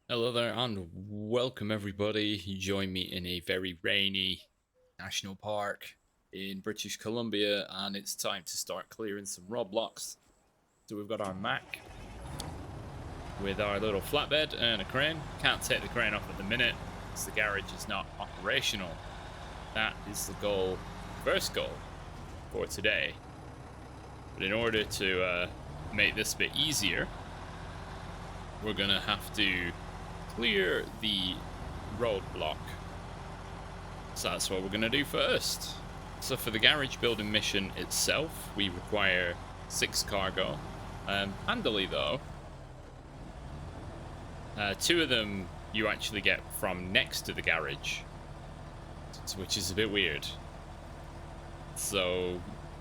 Hello there and welcome everybody. You join me in a very rainy national park in British Columbia and it's time to start clearing some roadblocks. So we've got our Mac with our little flatbed and a crane. Can't take the crane off at the minute because the garage is not operational. That is the goal, first goal for today. But in order to make this a bit easier, we're gonna have to clear the roadblock. So that's what we're going to do first. So for the garage building mission itself, we require 6 cargo. Handily though, 2 of them you actually get from next to the garage, which is a bit weird. So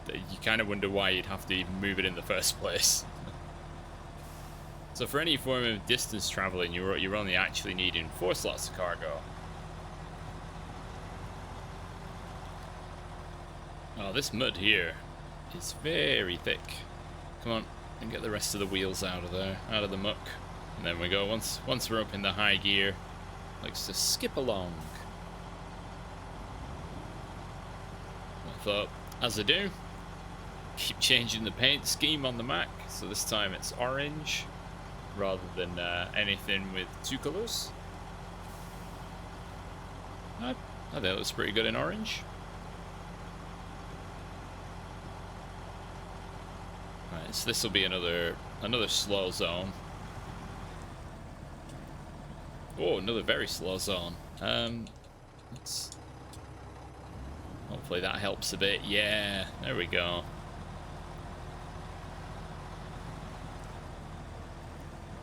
you kind of wonder why you'd have to even move it in the first place. So for any form of distance traveling, you're only actually needing 4 slots of cargo. Oh, this mud here is very thick. Come on, and get the rest of the wheels out of there, out of the muck. And then we go, once we're up in the high gear, likes to skip along. I thought, as I do, keep changing the paint scheme on the Mac. So this time it's orange, rather than anything with 2 colors. I think it looks pretty good in orange. Right, so this will be another slow zone. Oh, another very slow zone. Hopefully that helps a bit. Yeah, there we go.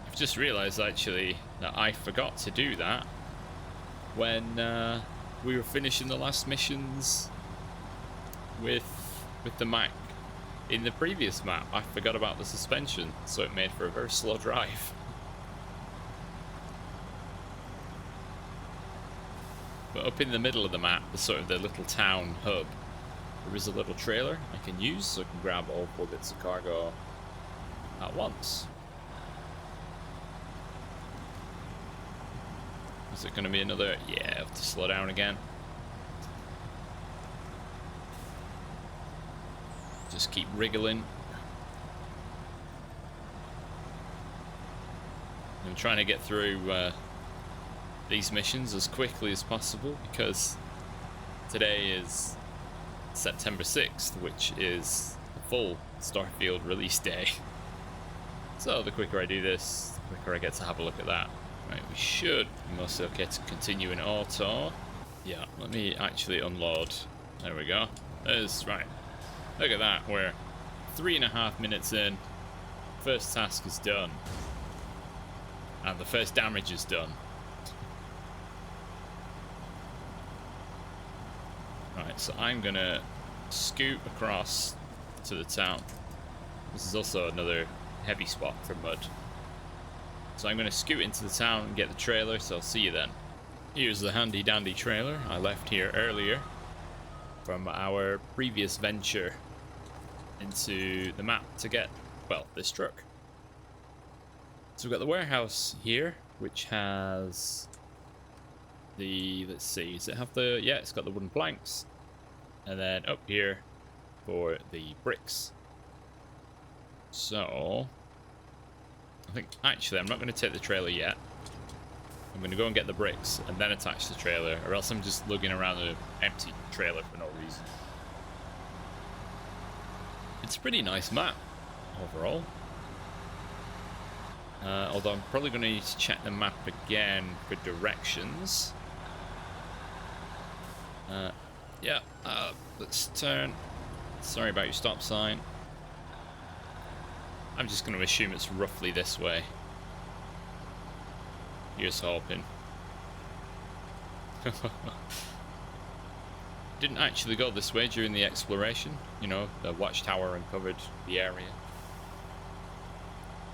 I've just realised actually that I forgot to do that when we were finishing the last missions with the Mac in the previous map. I forgot about the suspension, so it made for a very slow drive. But up in the middle of the map, the sort of the little town hub, there is a little trailer I can use, so I can grab all 4 bits of cargo at once. Is it going to be another? Yeah, I have to slow down again. Just keep wriggling. I'm trying to get through these missions as quickly as possible because today is September 6th, which is the full Starfield release day. So the quicker I do this, the quicker I get to have a look at that. Right, we should be mostly okay to continue in auto. Yeah, let me actually unload. There we go. There's, right. Look at that, we're 3.5 minutes in. First task is done. And the first damage is done. Right, so I'm gonna scoot across to the town. This is also another heavy spot for mud. So I'm going to scoot into the town and get the trailer, so I'll see you then. Here's the handy dandy trailer I left here earlier from our previous venture into the map to get, well, this truck. So we've got the warehouse here, which has the, let's see, does it have the, yeah, it's got the wooden planks. And then up here for the bricks. So I think, actually, I'm not going to take the trailer yet. I'm going to go and get the bricks and then attach the trailer, or else I'm just lugging around an empty trailer for no reason. It's a pretty nice map, overall. Although I'm probably going to need to check the map again for directions. Yeah, let's turn. Sorry about your stop sign. I'm just going to assume it's roughly this way. Here's hoping. Didn't actually go this way during the exploration. You know, the watchtower uncovered the area.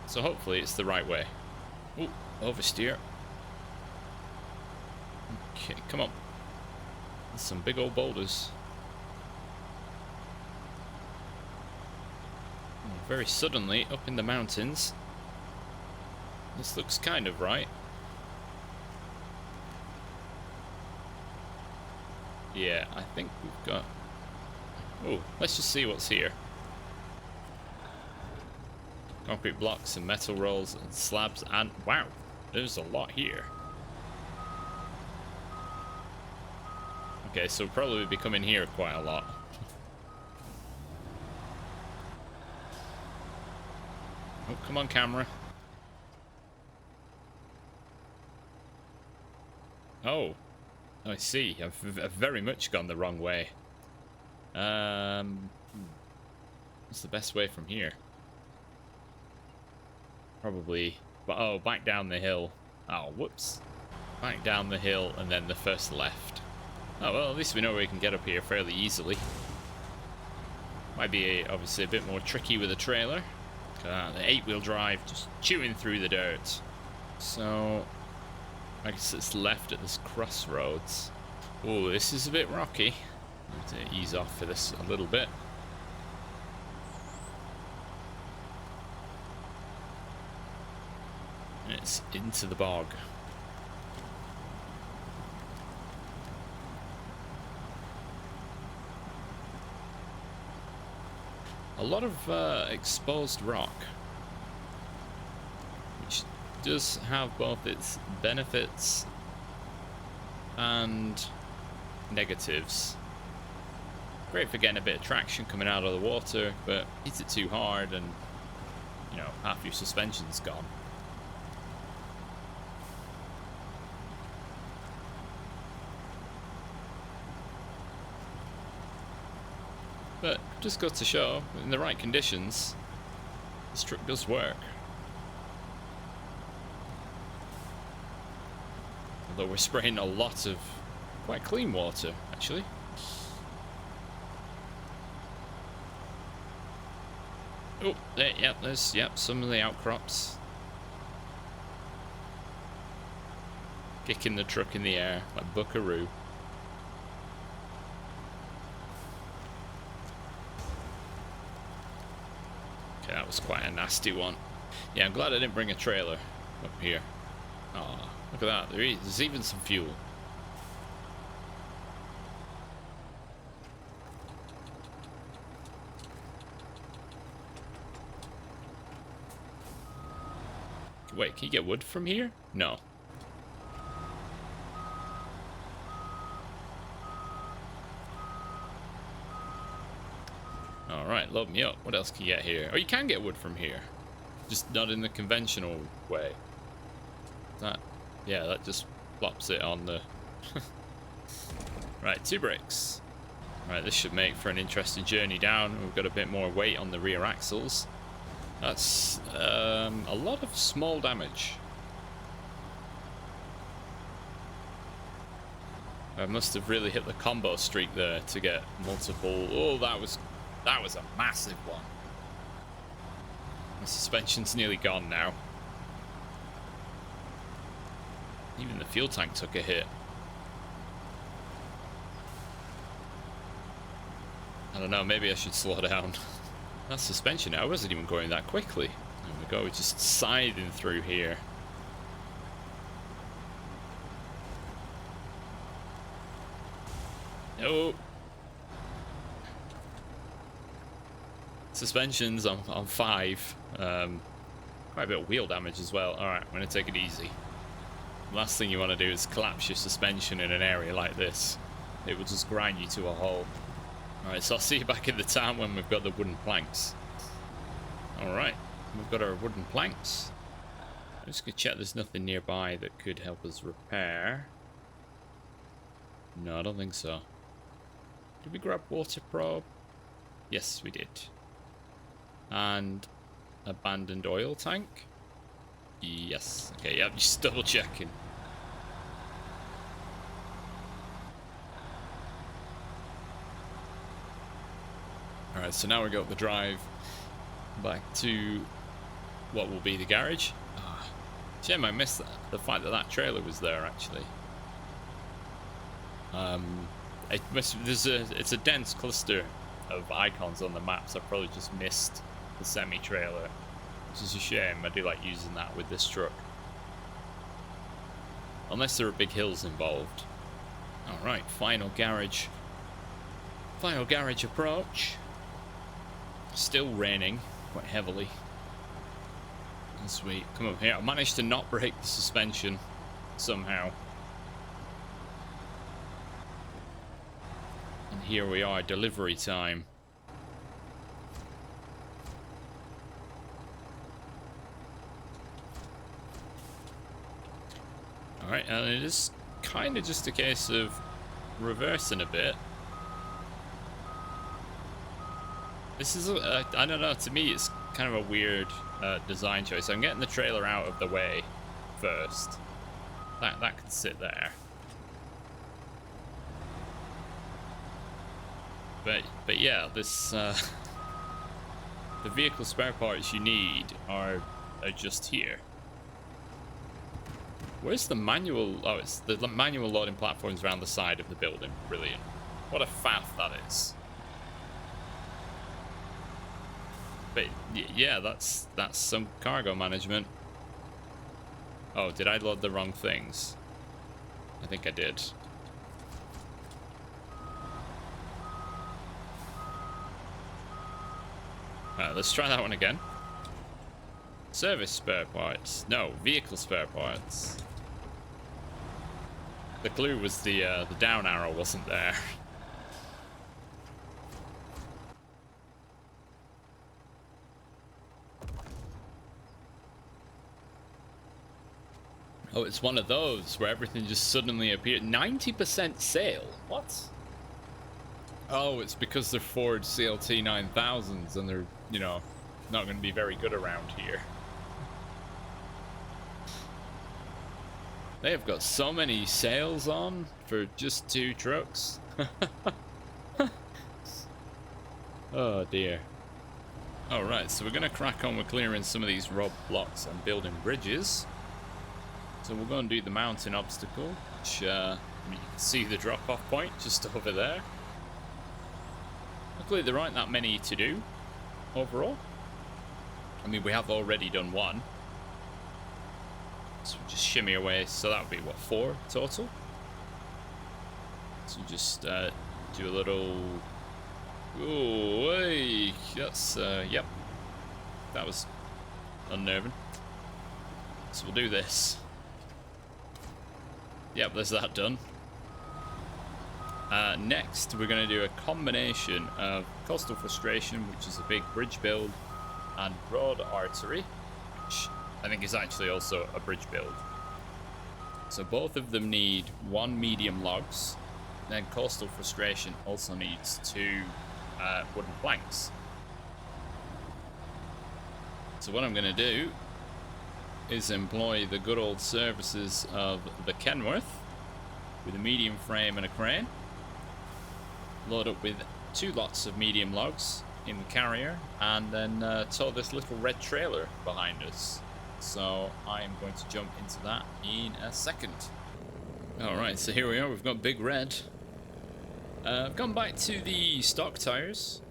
So hopefully it's the right way. Ooh, oversteer. Okay, come on. There's some big old boulders. Very suddenly up in the mountains. This looks kind of right. Yeah, I think we've got... Oh, let's just see what's here. Concrete blocks and metal rolls and slabs and... Wow, there's a lot here. Okay, so we'll probably be coming here quite a lot. Oh, come on, camera. Oh, I see. I've very much gone the wrong way. What's the best way from here? Probably... Oh, back down the hill. Oh, whoops. Back down the hill and then the first left. Oh, well, at least we know we can get up here fairly easily. Might be obviously a bit more tricky with a trailer. The 8-wheel drive just chewing through the dirt. So, I guess it's left at this crossroads. Oh, this is a bit rocky. Need to ease off for this a little bit. And it's into the bog. A lot of exposed rock, which does have both its benefits and negatives. Great for getting a bit of traction coming out of the water, but hit it too hard and, you know, half your suspension's gone. But just goes to show, in the right conditions, this truck does work. Although we're spraying a lot of quite clean water, actually. Oh, there, yep, there's some of the outcrops. Kicking the truck in the air like buckaroo. That was quite a nasty one. Yeah, I'm glad I didn't bring a trailer up here. Oh, look at that. There's even some fuel. Wait, can you get wood from here? No. Alright, load me up. What else can you get here? Oh, you can get wood from here. Just not in the conventional way. That, yeah, that just plops it on the... Right, 2 bricks. Right, this should make for an interesting journey down. We've got a bit more weight on the rear axles. That's a lot of small damage. I must have really hit the combo streak there to get multiple... Oh, that was a massive one. The suspension's nearly gone now. Even the fuel tank took a hit. I don't know, maybe I should slow down. That suspension, I wasn't even going that quickly. There we go, we're just scything through here. Oh. Suspensions on 5. Quite a bit of wheel damage as well. Alright, I'm going to take it easy. Last thing you want to do is collapse your suspension in an area like this. It will just grind you to a halt. Alright, so I'll see you back in the town when we've got the wooden planks. Alright, we've got our wooden planks. I'm just going to check there's nothing nearby that could help us repair. No, I don't think so. Did we grab water probe? Yes, we did. And abandoned oil tank? Yes. Okay, yeah, just double checking. Alright, so now we got the drive back to what will be the garage. Shame I missed that. The fact that that trailer was there, actually. It's a dense cluster of icons on the map, so I probably just missed the semi-trailer, which is a shame. I do like using that with this truck. Unless there are big hills involved. Alright, final garage. Final garage approach. Still raining quite heavily. Sweet. Come up here. I managed to not break the suspension somehow. And here we are, delivery time. Alright, and it is kind of just a case of reversing a bit. This is, I don't know, to me it's kind of a weird design choice. I'm getting the trailer out of the way first. That can sit there. But yeah, this the vehicle spare parts you need are just here. Where's the manual? Oh, it's the manual loading platforms around the side of the building. Brilliant. What a faff that is. But yeah, that's some cargo management. Oh, did I load the wrong things? I think I did. Let's try that one again. Service spare parts. No, vehicle spare parts. The clue was the down arrow wasn't there. Oh, it's one of those where everything just suddenly appeared. 90% sale? What? Oh, it's because they're Ford CLT 9000s and they're, you know, not going to be very good around here. They have got so many sales on for just 2 trucks. Oh dear. Alright, so we're going to crack on with clearing some of these roadblocks and building bridges. So we're going to do the mountain obstacle, which you can see the drop-off point just over there. Luckily there aren't that many to do overall. I mean, we have already done one. So just shimmy away, so that would be what, 4 total? So just do a little... Oh, hey, that's, yep. That was unnerving. So we'll do this. Yep, there's that done. Next, we're going to do a combination of Coastal Frustration, which is a big bridge build, and Broad Artery, which I think is actually also a bridge build. So both of them need 1 medium logs. Then Coastal Frustration also needs 2 wooden planks. So what I'm going to do is employ the good old services of the Kenworth with a medium frame and a crane. Load up with 2 lots of medium logs in the carrier, and then tow this little red trailer behind us. So I am going to jump into that in a second. Alright, so here we are, we've got Big Red. I've gone back to the stock tires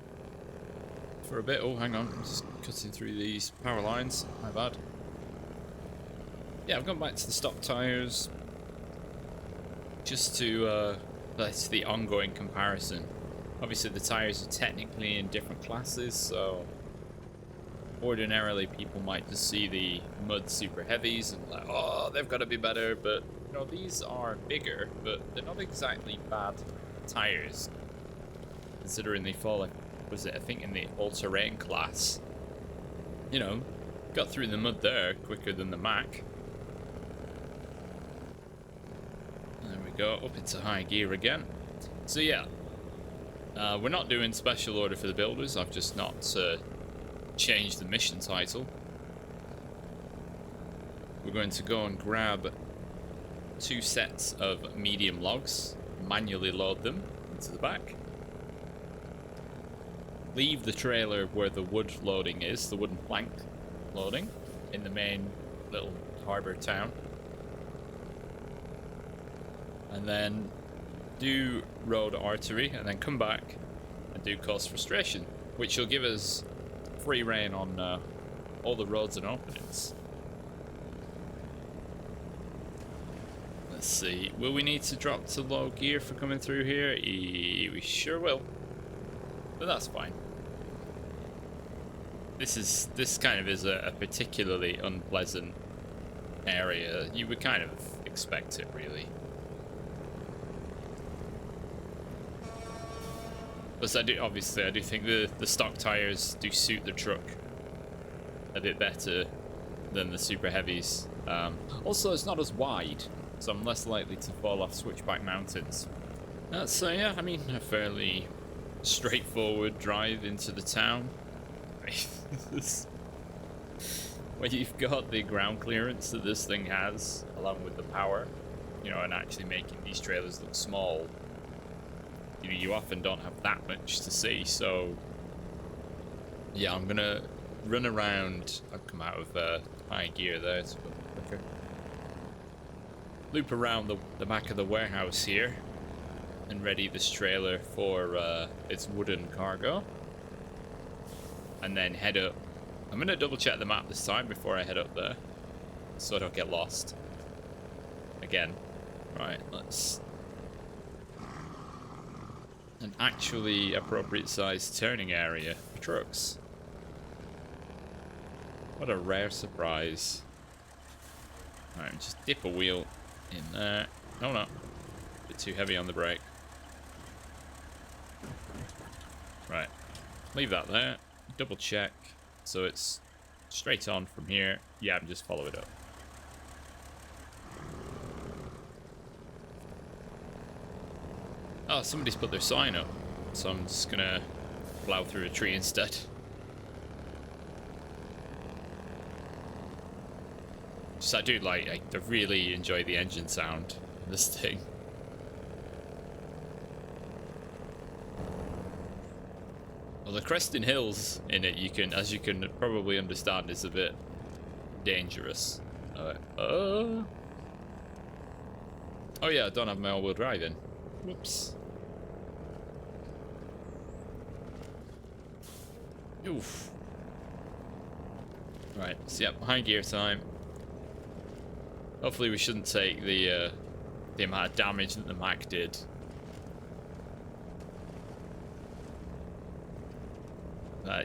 for a bit. Oh, hang on, I'm just cutting through these power lines. My bad. Yeah, I've gone back to the stock tires just to that's the ongoing comparison. Obviously the tires are technically in different classes, so ordinarily people might just see the mud super heavies and like, oh, they've got to be better, but you know, these are bigger, but they're not exactly bad tires considering they fall, was it, I think in the all-terrain class. You know, got through the mud there quicker than the Mac. There we go, up into high gear again. So yeah, we're not doing special order for the builders. I've just not changed the mission title. We're going to go and grab 2 sets of medium logs, manually load them into the back. Leave the trailer where the wood loading is, the wooden plank loading, in the main little harbour town. And then do Road Artery, and then come back and do Coast Frustration, which will give us free reign on all the roads and openings. Let's see. Will we need to drop to low gear for coming through here? We sure will. But that's fine. This kind of is a particularly unpleasant area. You would kind of expect it, really. But I do think the stock tires do suit the truck a bit better than the super heavies. Also, it's not as wide, so I'm less likely to fall off switchback mountains. So yeah, I mean, a fairly straightforward drive into the town. When you've got the ground clearance that this thing has, along with the power, you know, and actually making these trailers look small, you know, you often don't have that much to see. So yeah, I'm gonna run around. I've come out of high gear there, so quicker. Loop around the back of the warehouse here and ready this trailer for its wooden cargo, and then head up. I'm gonna double check the map this time before I head up there, so I don't get lost again. Right, let's an actually appropriate sized turning area for trucks. What a rare surprise. Alright, just dip a wheel in there. No, no. A bit too heavy on the brake. Right. Leave that there. Double check. So it's straight on from here. Yeah, and just follow it up. Oh, somebody's put their sign up. So I'm just gonna plow through a tree instead. So I do I really enjoy the engine sound of this thing. Well, the cresting hills in it, as you can probably understand, is a bit dangerous. Oh yeah, I don't have my all-wheel drive in. Whoops. Oof. Right, so yep, high gear time. Hopefully we shouldn't take the amount of damage that the Mac did.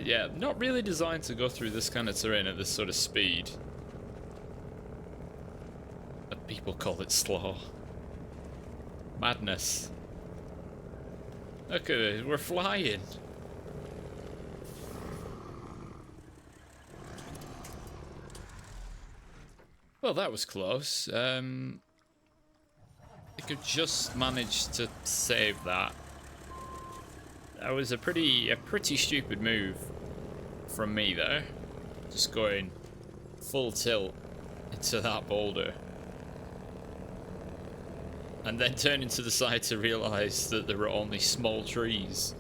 Yeah, not really designed to go through this kind of terrain at this sort of speed. But people call it slow. Madness. Look at it, we're flying. Well, that was close. I could just manage to save that. That was a pretty stupid move from me there. Just going full tilt into that boulder. And then turning to the side to realise that there were only small trees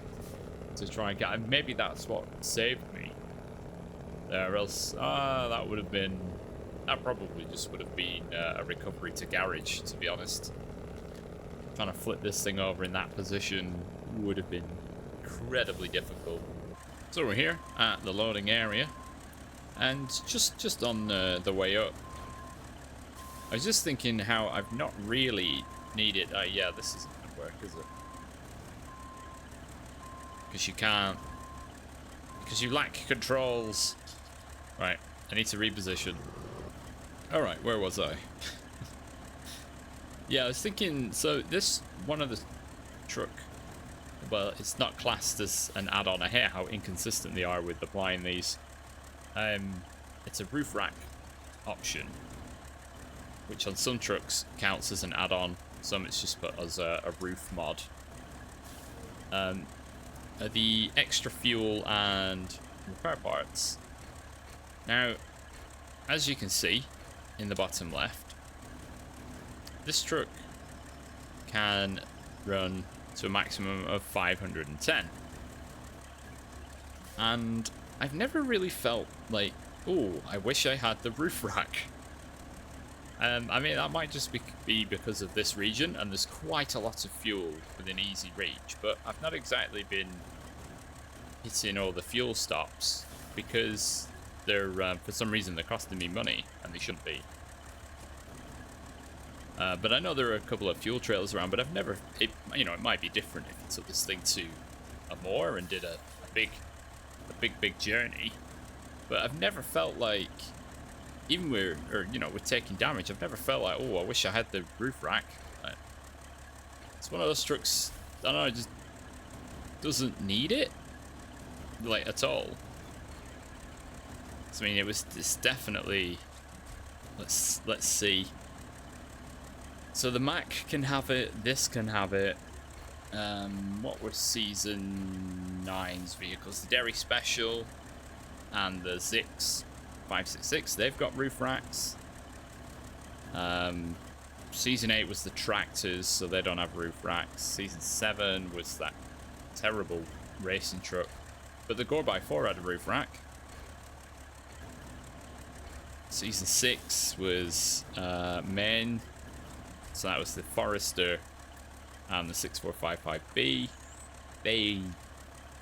to try and get. Maybe that's what saved me. Or else, that would have been. That probably just would have been a recovery to garage, to be honest. Trying to flip this thing over in that position would have been incredibly difficult. So we're here at the loading area, and just on the way up, I was just thinking how I've not really needed. Yeah, this isn't gonna work, is it? Because you can't. Because you lack controls. Right, I need to reposition. Alright, where was I? Yeah, I was thinking, so this one of the truck, well, it's not classed as an add-on. I hate how inconsistent they are with applying these. It's a roof rack option, which on some trucks counts as an add-on, some it's just put as a roof mod. The extra fuel and repair parts. Now, as you can see in the bottom left, this truck can run to a maximum of 510. And I've never really felt like, oh, I wish I had the roof rack. I mean, that might just be because of this region, and there's quite a lot of fuel within easy reach, but I've not exactly been hitting all the fuel stops because they're, for some reason, they're costing me money, and they shouldn't be. But I know there are a couple of fuel trails around, but I've never, it might be different if you took this thing to a moor and did a big journey. But I've never felt like, even with taking damage, I've never felt like, oh, I wish I had the roof rack. Like, it's one of those trucks, I don't know, it just doesn't need it, like, at all. So, I mean, it's definitely, let's see. So the Mac can have it, this can have it. What were Season 9's vehicles? The Derry Special and the Zix 566, they've got roof racks. Season 8 was the tractors, so they don't have roof racks. Season 7 was that terrible racing truck, but the Gore by 4 had a roof rack. Season 6 was Main, so that was the Forester and the 6455B.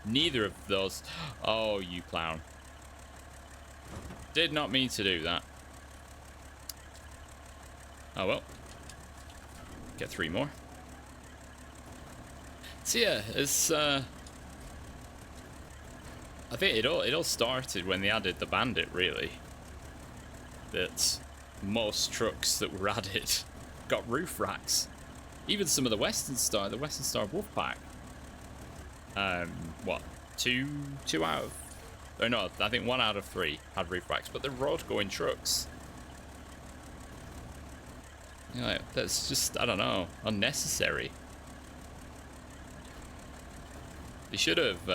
Neither of those. Oh, you clown! Did not mean to do that. Oh well. Get 3 more. So yeah, it's I think it all started when they added the Bandit, really. That most trucks that were added got roof racks. Even some of the Western Star Wolfpack. What? Two out of, or no, I think 1 out of 3 had roof racks, but they're road going trucks. You know, that's just, I don't know, unnecessary. They should have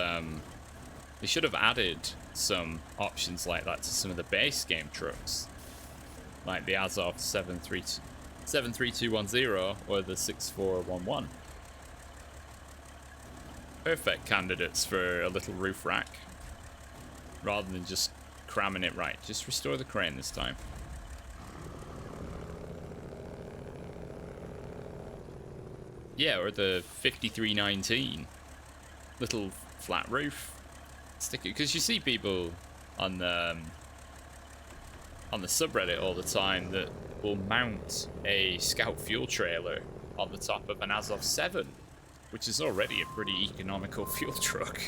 added some options like that to some of the base game trucks, like the Azov 73210 or the 6411. Perfect candidates for a little roof rack, rather than just cramming it right. Just restore the crane this time. Yeah, or the 5319 little flat roof sticker, because you see people on the subreddit all the time that will mount a Scout fuel trailer on the top of an Azov 7, which is already a pretty economical fuel truck.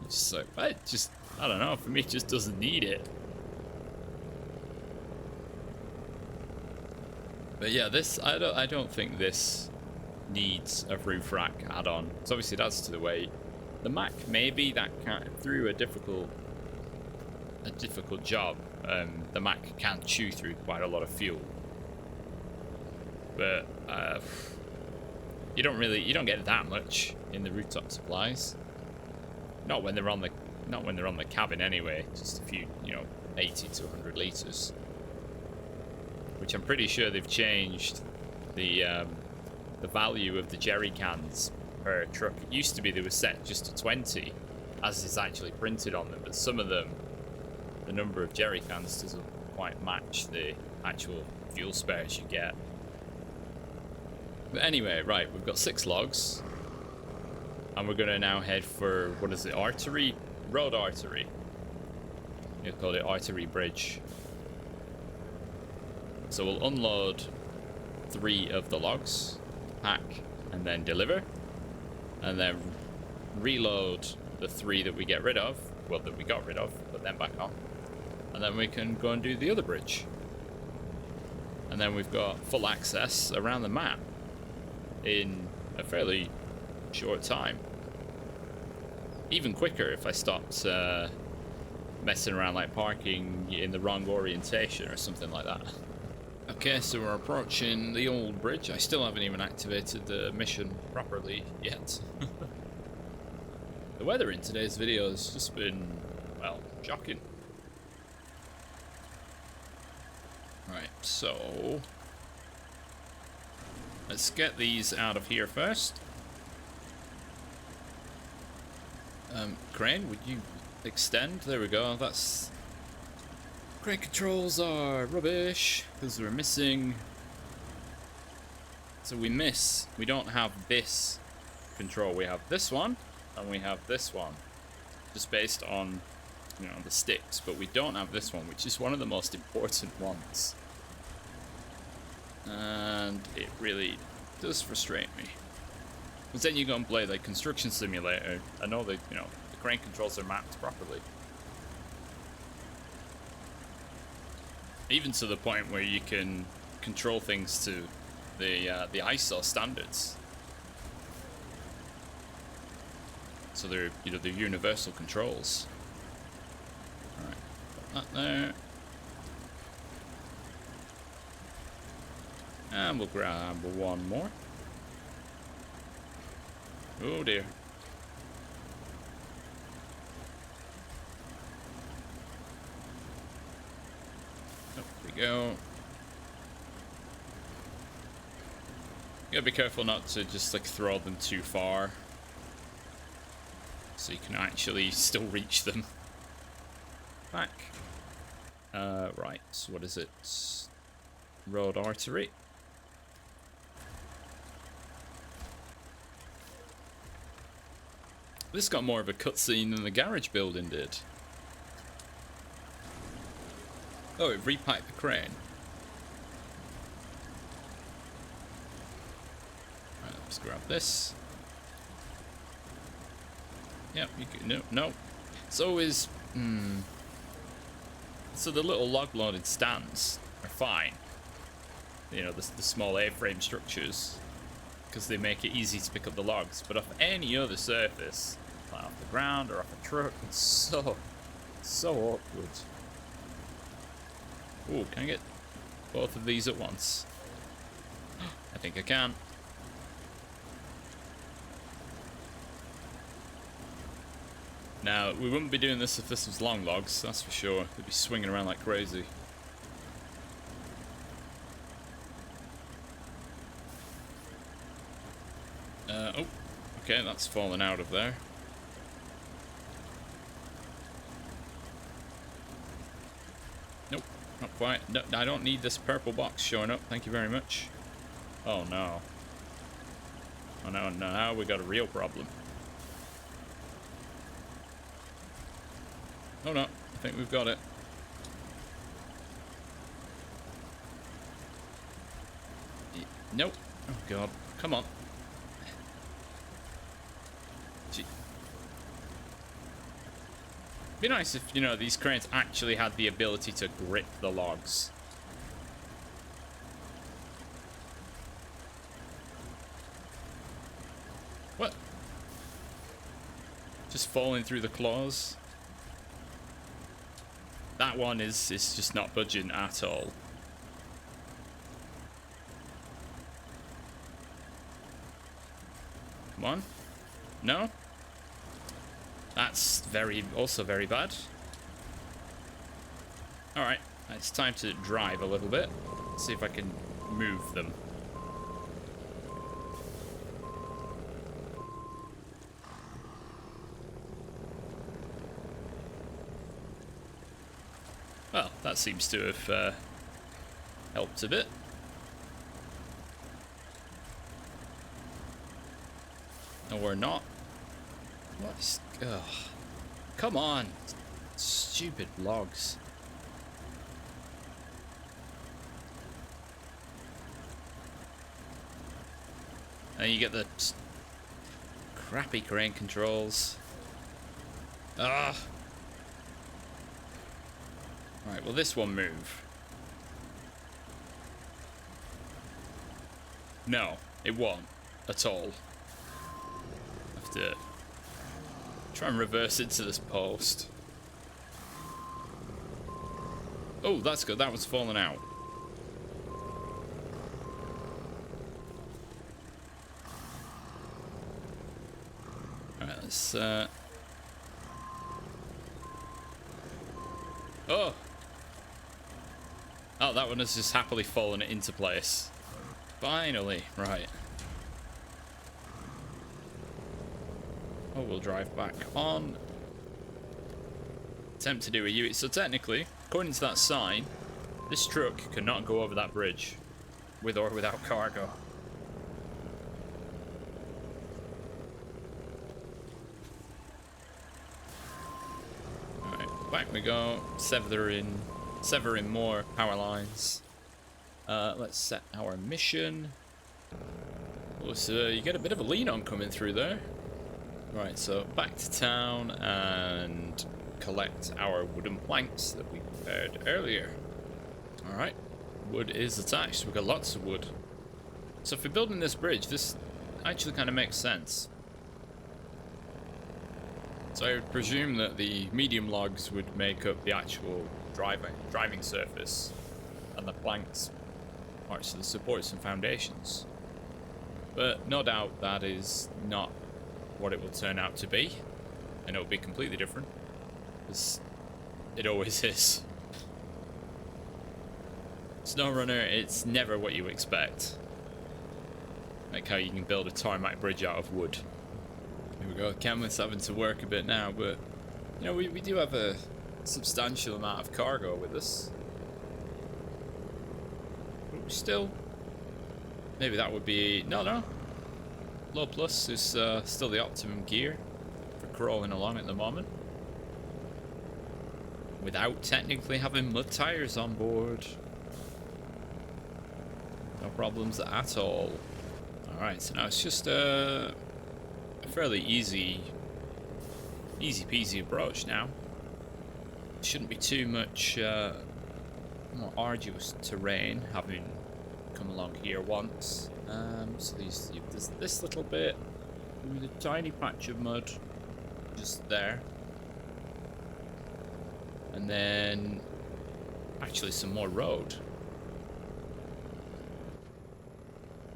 It's just like, I don't know, for me it just doesn't need it. But yeah, this, I don't think this needs a roof rack add-on. So obviously that's to the weight. The Mac, maybe that through a difficult job, the Mac can chew through quite a lot of fuel. But you don't get that much in the rooftop supplies. Not when they're on the cabin anyway. Just a few, 80 to 100 liters. Which I'm pretty sure they've changed the value of the jerry cans per truck. It used to be they were set just to 20, as is actually printed on them, but some of them, the number of jerry cans doesn't quite match the actual fuel spares you get. But anyway, right, we've got 6 logs, and we're gonna now head for, what is it, artery? Road artery. You call it artery bridge. So we'll unload 3 of the logs, pack, and then deliver, and then reload the 3 that we get rid of, well, that we got rid of, put them back on, and then we can go and do the other bridge. And then we've got full access around the map in a fairly short time. Even quicker if I stopped messing around, like parking in the wrong orientation or something like that. Okay, so we're approaching the old bridge. I still haven't even activated the mission properly yet. The weather in today's video has just been, well, shocking. Right, so let's get these out of here first. Crane, would you extend? There we go. That's... Crane controls are rubbish because we're missing. So we don't have this control. We have this one and we have this one, just based on, the sticks, but we don't have this one, which is one of the most important ones. And it really does frustrate me. Because then you go and play like Construction Simulator. I know that, you know, the crane controls are mapped properly. Even to the point where you can control things to the ISO standards. So they're, you know, they're universal controls. All right, put that there. And we'll grab one more. Oh dear. There we go. You gotta be careful not to just like throw them too far, so you can actually still reach them. Back. Right, so what is it? Road artery. This got more of a cutscene than the garage building did. Oh, it repacked the crane. Right, let's grab this. Yep, you can, no. It's always, So the little log-loaded stands are fine. You know, the small A-frame structures, because they make it easy to pick up the logs. But off any other surface, like off the ground or off a truck, it's so awkward. Ooh, can I get both of these at once? I think I can. Now, we wouldn't be doing this if this was long logs, that's for sure. They'd be swinging around like crazy. Oh, okay, that's fallen out of there. Nope, not quite. No, I don't need this purple box showing up, thank you very much. Oh no. Oh no, now we got a real problem. Oh no, I think we've got it. Nope. Oh god, come on. Gee. Be nice if, you know, these cranes actually had the ability to grip the logs. What? Just falling through the claws? That one is just not budging at all. Come on. No? That's also very bad. Alright, it's time to drive a little bit. See if I can move them. Well, that seems to have helped a bit. No, we're not. What is... Ugh. Come on. Stupid logs. And you get the crappy crane controls. Ah. Right, will this one move? No, it won't at all. Have to try and reverse into this post. Oh, that's good. That was falling out. Alright, let's Oh! Oh, that one has just happily fallen into place. Finally, right. Oh, we'll drive back on. Attempt to do a U. So technically, according to that sign, this truck cannot go over that bridge, with or without cargo. Alright, back we go. Severing more power lines. Let's set our mission. Oh, so you get a bit of a lean on coming through there. Right, so back to town and collect our wooden planks that we prepared earlier. Alright, wood is attached. We've got lots of wood. So if we're building this bridge, this actually kind of makes sense. So I would presume that the medium logs would make up the actual driving surface, and the planks parts of the supports and foundations. But no doubt that is not what it will turn out to be, and it will be completely different, as it always is. Snowrunner, it's never what you expect. Like how you can build a tarmac bridge out of wood. Here we go, Kenwith's having to work a bit now, but you know, we do have a substantial amount of cargo with us. But still, maybe that would be, no. Low plus is still the optimum gear for crawling along at the moment, without technically having mud tires on board. No problems at all. Alright, so now it's just a fairly easy peasy approach now. Shouldn't be too much more arduous terrain, having come along here once. So there's this little bit with a tiny patch of mud just there, and then actually some more road.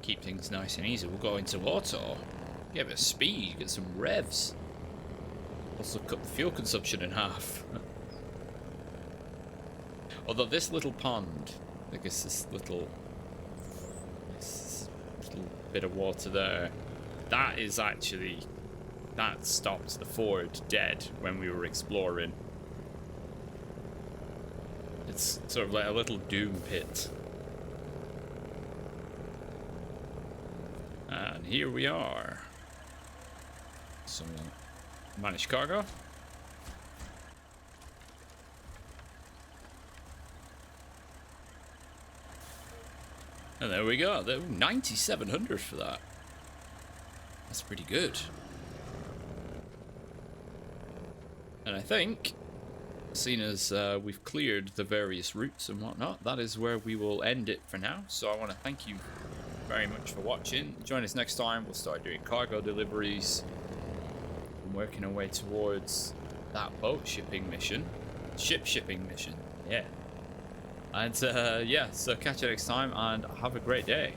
Keep things nice and easy. We'll go into auto, get a bit of speed, get some revs. Also cut the fuel consumption in half. Although this little pond, I guess this little bit of water there, that is actually, that stopped the ford dead when we were exploring. It's sort of like a little doom pit. And here we are. Some managed cargo. And there we go. 9,700 for that. That's pretty good. And I think, seeing as we've cleared the various routes and whatnot, that is where we will end it for now. So I want to thank you very much for watching. Join us next time. We'll start doing cargo deliveries and working our way towards that shipping mission. Yeah. And yeah, so catch you next time and have a great day.